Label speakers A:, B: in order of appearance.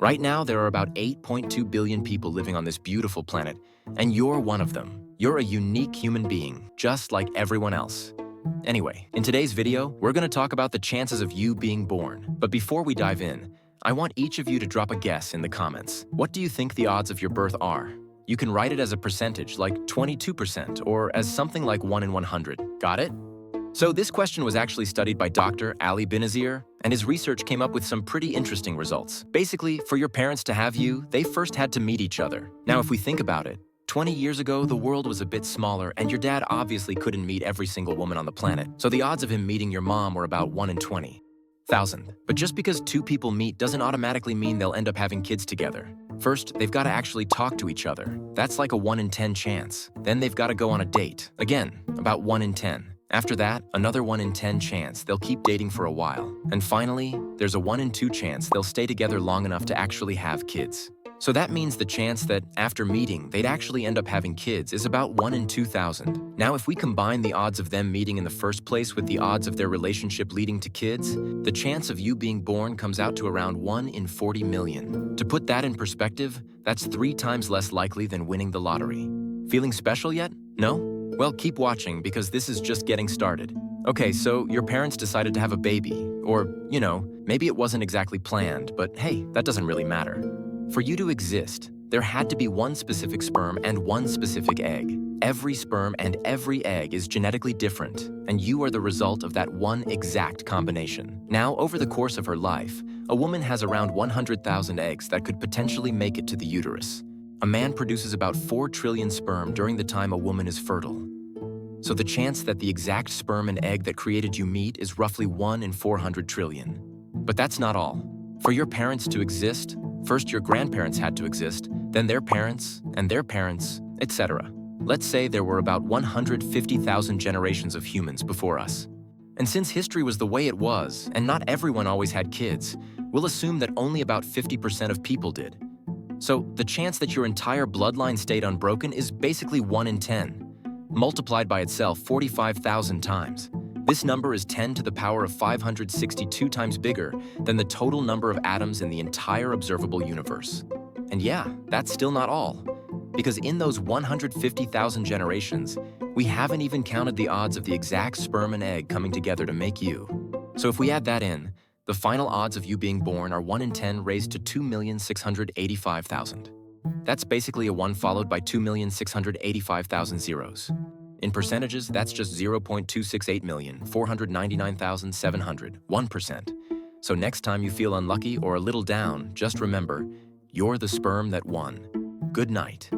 A: Right now, there are about 8.2 billion people living on this beautiful planet, and you're one of them. You're a unique human being, just like everyone else. Anyway, in today's video, we're going to talk about the chances of you being born. But before we dive in, I want each of you to drop a guess in the comments. What do you think the odds of your birth are? You can write it as a percentage, like 22%, or as something like 1 in 100. Got it? So this question was actually studied by Dr. Ali Benazir, and his research came up with some pretty interesting results. Basically, for your parents to have you, they first had to meet each other. Now, if we think about it, 20 years ago, the world was a bit smaller, and your dad obviously couldn't meet every single woman on the planet. So the odds of him meeting your mom were about 1 in 20,000. But just because two people meet doesn't automatically mean they'll end up having kids together. First, they've got to actually talk to each other. That's like a 1 in 10 chance. Then they've got to go on a date. Again, about 1 in 10. After that, another 1 in 10 chance they'll keep dating for a while. And finally, there's a 1 in 2 chance they'll stay together long enough to actually have kids. So that means the chance that, after meeting, they'd actually end up having kids is about 1 in 2,000. Now, if we combine the odds of them meeting in the first place with the odds of their relationship leading to kids, the chance of you being born comes out to around 1 in 40 million. To put that in perspective, that's 3 times less likely than winning the lottery. Feeling special yet? No? Well, keep watching because this is just getting started. Okay, so your parents decided to have a baby, or, maybe it wasn't exactly planned, but hey, that doesn't really matter. For you to exist, there had to be one specific sperm and one specific egg. Every sperm and every egg is genetically different, and you are the result of that one exact combination. Now, over the course of her life, a woman has around 100,000 eggs that could potentially make it to the uterus. A man produces about 4 trillion sperm during the time a woman is fertile. So the chance that the exact sperm and egg that created you meet is roughly 1 in 400 trillion. But that's not all. For your parents to exist, first your grandparents had to exist, then their parents, and their parents, etc. Let's say there were about 150,000 generations of humans before us. And since history was the way it was, and not everyone always had kids, we'll assume that only about 50% of people did. So the chance that your entire bloodline stayed unbroken is basically 1 in 10, multiplied by itself 45,000 times. This number is 10 to the power of 562 times bigger than the total number of atoms in the entire observable universe. And yeah, that's still not all. Because in those 150,000 generations, we haven't even counted the odds of the exact sperm and egg coming together to make you. So if we add that in, the final odds of you being born are 1 in 10 raised to 2,685,000. That's basically a 1 followed by 2,685,000 zeros. In percentages, that's just 0.268,499,700, 1%. So next time you feel unlucky or a little down, just remember, you're the sperm that won. Good night.